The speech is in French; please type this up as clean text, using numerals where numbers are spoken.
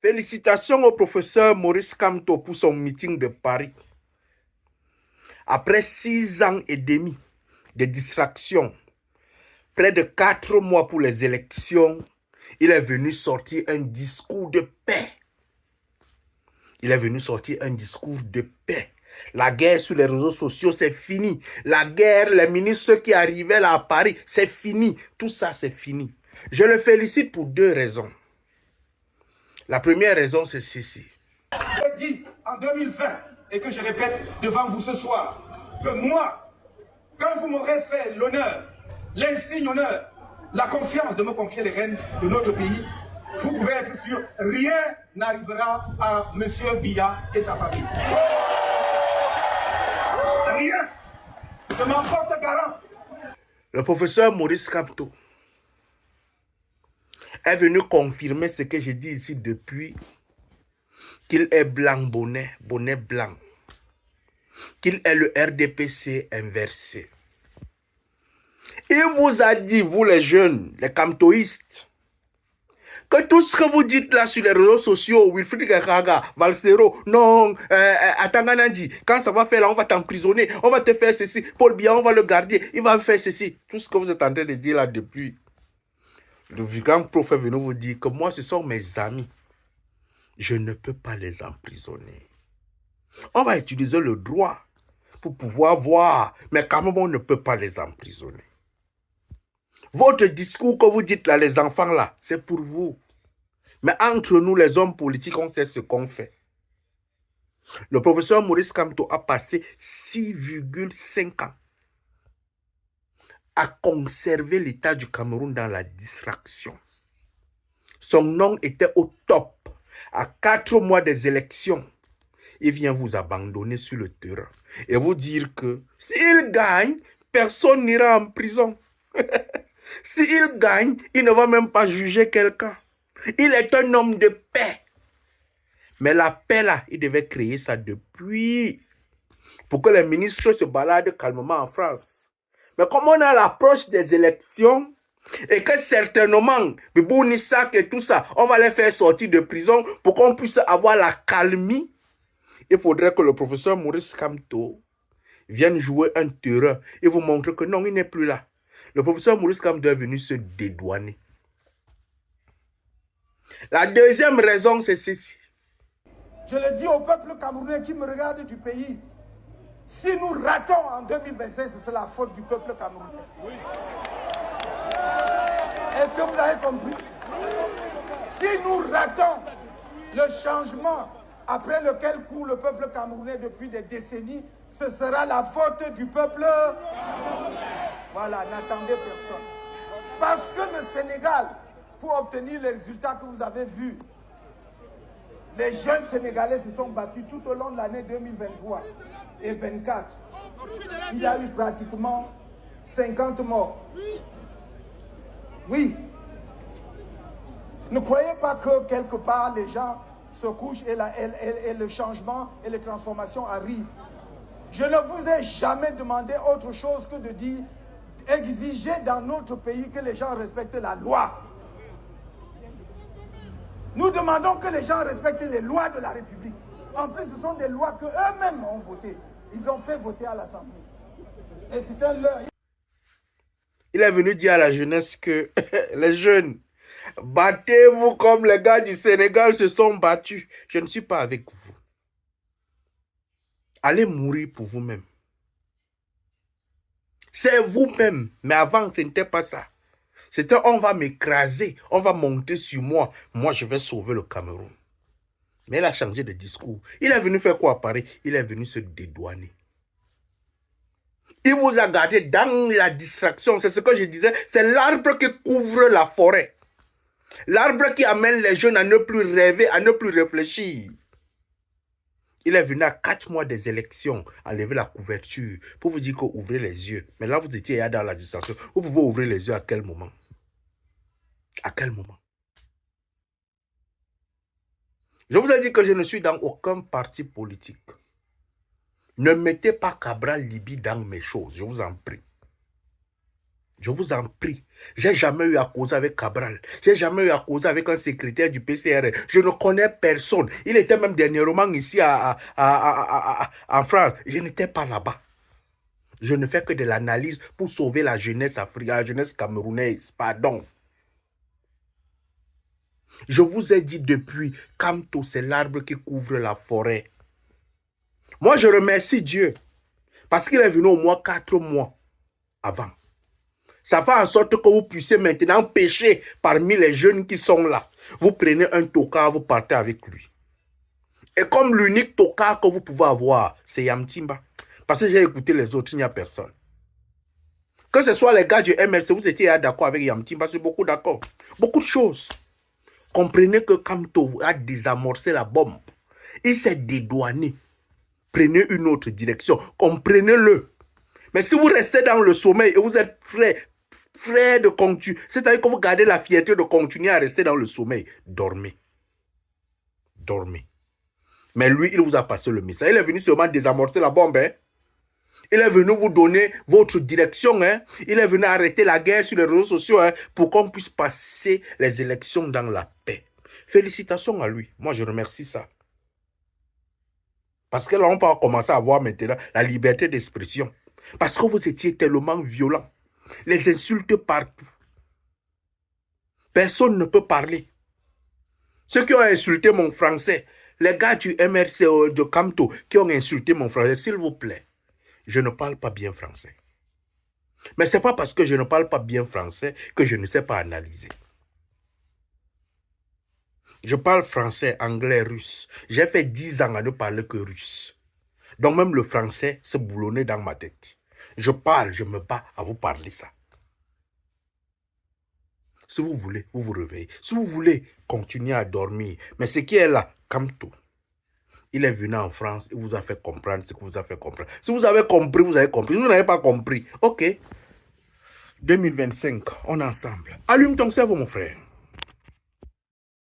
Félicitations au professeur Maurice Kamto pour son meeting de Paris. Après 6 ans et demi de distraction, près de 4 mois pour les élections, il est venu sortir un discours de paix. Il est venu sortir un discours de paix. La guerre sur les réseaux sociaux, c'est fini. La guerre, les ministres qui arrivaient là à Paris, c'est fini. Tout ça, c'est fini. Je le félicite pour 2 raisons. La première raison, c'est ceci. J'ai dit en 2020, et que je répète devant vous ce soir, que moi, quand vous m'aurez fait l'honneur, l'insigne honneur, la confiance de me confier les rênes de notre pays, vous pouvez être sûr, rien n'arrivera à M. Biya et sa famille. Rien. Je m'en porte garant. Le professeur Maurice Kamto est venu confirmer ce que je dis ici depuis, qu'il est blanc bonnet, bonnet blanc, qu'il est le RDPC inversé. Il vous a dit, vous les jeunes, les kamtoïstes, que tout ce que vous dites là sur les réseaux sociaux, Wilfried Garaga, Valsero, non, Atanganandi, quand ça va faire là, on va t'emprisonner, on va te faire ceci, Paul Biya, on va le garder, il va faire ceci. Tout ce que vous êtes en train de dire là depuis, le grand prophète est venu vous dire que moi, ce sont mes amis. Je ne peux pas les emprisonner. On va utiliser le droit pour pouvoir voir, mais quand même, on ne peut pas les emprisonner. Votre discours que vous dites là, les enfants là, c'est pour vous. Mais entre nous, les hommes politiques, on sait ce qu'on fait. Le professeur Maurice Kamto a passé 6,5 ans à conserver l'état du Cameroun dans la distraction. Son nom était au top. À 4 mois des élections, il vient vous abandonner sur le terrain et vous dire que s'il gagne, personne n'ira en prison. S'il gagne, il ne va même pas juger quelqu'un. Il est un homme de paix. Mais la paix là, il devait créer ça depuis, pour que les ministres se baladent calmement en France. Mais comme on a l'approche des élections, et que certainement, Bibou Nissak et tout ça, on va les faire sortir de prison pour qu'on puisse avoir la calmie, il faudrait que le professeur Maurice Kamto vienne jouer un terrain et vous montrer que non, il n'est plus là. Le professeur Maurice Kamto est venu se dédouaner. La deuxième raison, c'est ceci. Je le dis au peuple camerounais qui me regarde du pays. Si nous ratons en 2025, c'est la faute du peuple camerounais. Oui. Est-ce que vous avez compris? Si nous ratons le changement après lequel court le peuple camerounais depuis des décennies, ce sera la faute du peuple. Voilà, n'attendez personne. Parce que le Sénégal, pour obtenir les résultats que vous avez vus, les jeunes Sénégalais se sont battus tout au long de l'année 2023 et 2024. Il y a eu pratiquement 50 morts. Oui. Ne croyez pas que quelque part les gens se couchent et le changement et les transformations arrivent. Je ne vous ai jamais demandé autre chose que de dire, exiger dans notre pays que les gens respectent la loi. Nous demandons que les gens respectent les lois de la République. En plus, ce sont des lois qu'eux-mêmes ont votées. Ils ont fait voter à l'Assemblée. Et c'est un leurre. Il est venu dire à la jeunesse que les jeunes, battez-vous comme les gars du Sénégal se sont battus. Je ne suis pas avec vous. Allez mourir pour vous-même. C'est vous-même. Mais avant, ce n'était pas ça. C'était on va m'écraser, on va monter sur moi. Moi, je vais sauver le Cameroun. Mais il a changé de discours. Il est venu faire quoi à Paris? Il est venu se dédouaner. Il vous a gardé dans la distraction. C'est ce que je disais. C'est l'arbre qui couvre la forêt. L'arbre qui amène les jeunes à ne plus rêver, à ne plus réfléchir. Il est venu à 4 mois des élections, enlever la couverture pour vous dire qu'ouvrez les yeux. Mais là, vous étiez dans la distraction. Vous pouvez ouvrir les yeux à quel moment? À quel moment? Je vous ai dit que je ne suis dans aucun parti politique. Ne mettez pas Cabral Liby dans mes choses, je vous en prie. Je vous en prie. J'ai jamais eu à causer avec Cabral. J'ai jamais eu à causer avec un secrétaire du PCRL. Je ne connais personne. Il était même dernièrement ici en France. Je n'étais pas là-bas. Je ne fais que de l'analyse pour sauver la jeunesse africaine, la jeunesse camerounaise. Pardon. Je vous ai dit depuis, Kamto, c'est l'arbre qui couvre la forêt. Moi, je remercie Dieu parce qu'il est venu au moins 4 mois avant. Ça fait en sorte que vous puissiez maintenant pêcher parmi les jeunes qui sont là. Vous prenez un tocard, vous partez avec lui. Et comme l'unique tocard que vous pouvez avoir, c'est Yamtimba. Parce que j'ai écouté les autres, il n'y a personne. Que ce soit les gars du MRC, vous étiez d'accord avec Yamtimba, c'est beaucoup d'accord. Beaucoup de choses. Comprenez que Kamto a désamorcé la bombe. Il s'est dédouané. Prenez une autre direction. Comprenez-le. Mais si vous restez dans le sommeil et vous êtes frère de continuer, c'est-à-dire que vous gardez la fierté de continuer à rester dans le sommeil, dormez. Dormez. Mais lui, il vous a passé le message. Il est venu seulement désamorcer la bombe. Hein? Il est venu vous donner votre direction. Hein? Il est venu arrêter la guerre sur les réseaux sociaux hein, pour qu'on puisse passer les élections dans la paix. Félicitations à lui. Moi, je remercie ça. Parce que là, on peut commencer à avoir maintenant la liberté d'expression. Parce que vous étiez tellement violent. Les insultes partout. Personne ne peut parler. Ceux qui ont insulté mon français, les gars du MRC de Kamto qui ont insulté mon français, s'il vous plaît, je ne parle pas bien français. Mais ce n'est pas parce que je ne parle pas bien français que je ne sais pas analyser. Je parle français, anglais, russe. J'ai fait 10 ans à ne parler que russe. Donc même le français se boulonnait dans ma tête. Je parle, je me bats à vous parler ça. Si vous voulez, vous vous réveillez. Si vous voulez, continuez à dormir. Mais ce qui est là, Kamto, il est venu en France, il vous a fait comprendre ce que vous a fait comprendre. Si vous avez compris, vous avez compris. Si vous n'avez pas compris, ok. 2025, on est ensemble. Allume ton cerveau, mon frère.